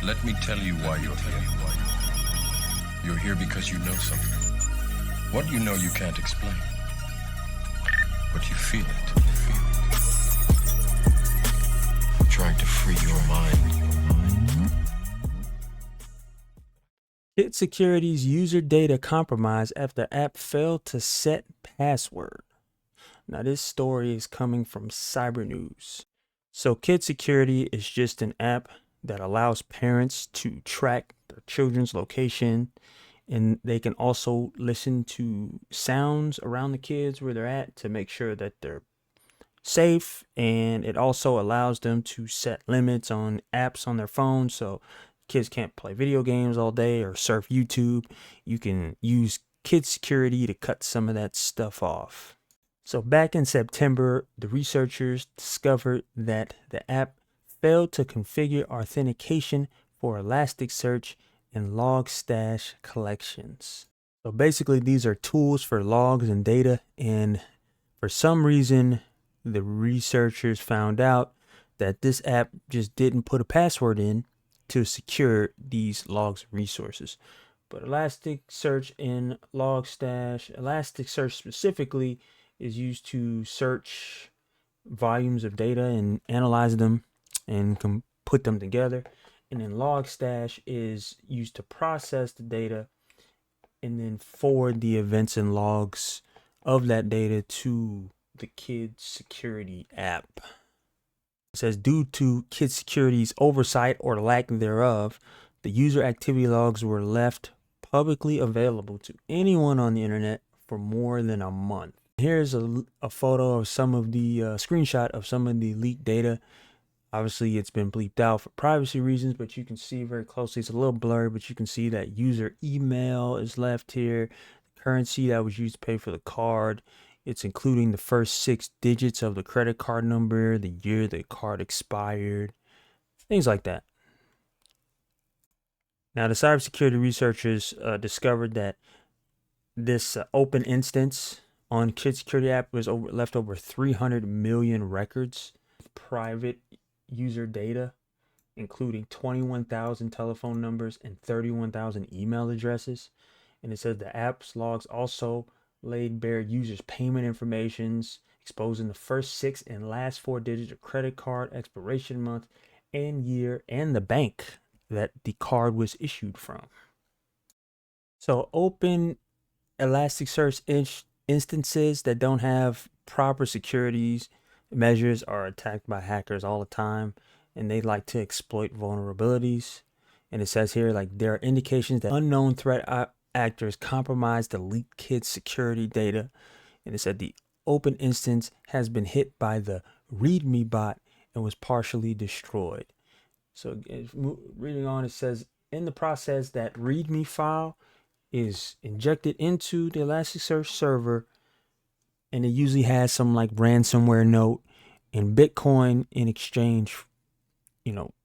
Let me tell you why you're here. You're here because you know something. What you know you can't explain. But you feel it. I'm trying to free your mind. KidSecurity's user data compromised after app failed to set password. Now, this story is coming from Cyber News. So, KidSecurity is just an app that allows parents to track their children's location, and they can also listen to sounds around the kids where they're at to make sure that they're safe. And it also allows them to set limits on apps on their phone, so kids can't play video games all day or surf YouTube. You can use KidSecurity to cut some of that stuff off. So back in September, the researchers discovered that the app failed to configure authentication for Elasticsearch and Logstash collections. So basically, these are tools for logs and data, and for some reason, the researchers found out that this app just didn't put a password in to secure these logs and resources. But Elasticsearch and Logstash, Elasticsearch specifically, is used to search volumes of data and analyze them and put them together. And then Logstash is used to process the data and then forward the events and logs of that data to the KidSecurity app. It says, due to KidSecurity's oversight or lack thereof, the user activity logs were left publicly available to anyone on the internet for more than a month. Here's a photo of some of the screenshot of some of the leaked data. Obviously, it's been bleeped out for privacy reasons, but you can see very closely. It's a little blurry, but you can see that user email is left here. The currency that was used to pay for the card. It's including the first 6 digits of the credit card number, the year the card expired, things like that. Now, the cybersecurity researchers discovered that this open instance on KidSecurity app was left over 300 million records of private user data, including 21,000 telephone numbers and 31,000 email addresses. And it says the app's logs also laid bare users' payment informations, exposing the first 6 and last 4 digits of credit card expiration month and year and the bank that the card was issued from. So open Elasticsearch instances that don't have proper securities measures are attacked by hackers all the time, and they like to exploit vulnerabilities. And it says here, like, there are indications that unknown threat actors compromised the leaked KidSecurity data. And it said the open instance has been hit by the README bot and was partially destroyed. So reading on, it says in the process that README file is injected into the Elasticsearch server, and it usually has some like ransomware note and Bitcoin in exchange,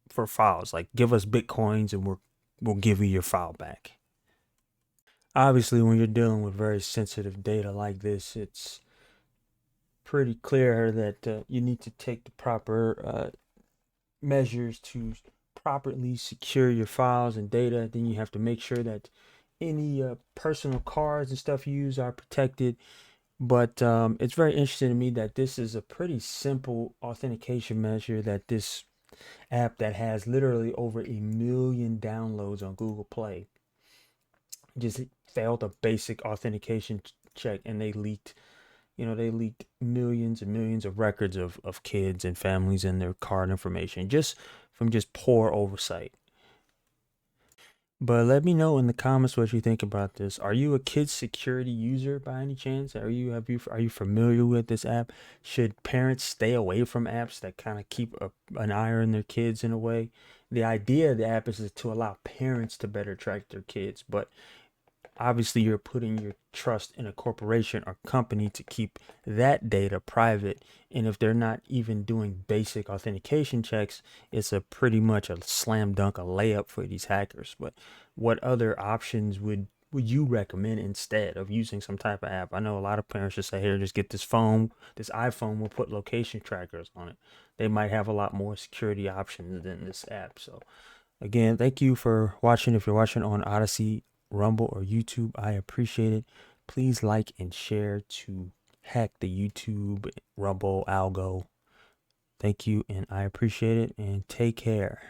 for files. Like, give us Bitcoins and we'll give you your file back. Obviously, when you're dealing with very sensitive data like this, it's pretty clear that you need to take the proper measures to properly secure your files and data. Then you have to make sure that any personal cards and stuff you use are protected. But it's very interesting to me that this is a pretty simple authentication measure, that this app that has literally over 1 million downloads on Google Play just failed a basic authentication check, and they leaked millions and millions of records of kids and families and their card information just from poor oversight. But let me know in the comments what you think about this. Are you a KidSecurity user by any chance? Are you familiar with this app? Should parents stay away from apps that kind of keep an eye on their kids in a way? The idea of the app is to allow parents to better track their kids, but obviously you're putting your trust in a corporation or company to keep that data private. And if they're not even doing basic authentication checks, it's a pretty much a slam dunk, a layup for these hackers. But what other options would you recommend instead of using some type of app? I know a lot of parents just say, here, just get this iPhone, we'll put location trackers on it. They might have a lot more security options than this app. So Again, thank you for watching. If you're watching on Odyssey, Rumble, or YouTube, I appreciate it. Please like and share to hack the YouTube, Rumble, algo. Thank you, and I appreciate it, and take care.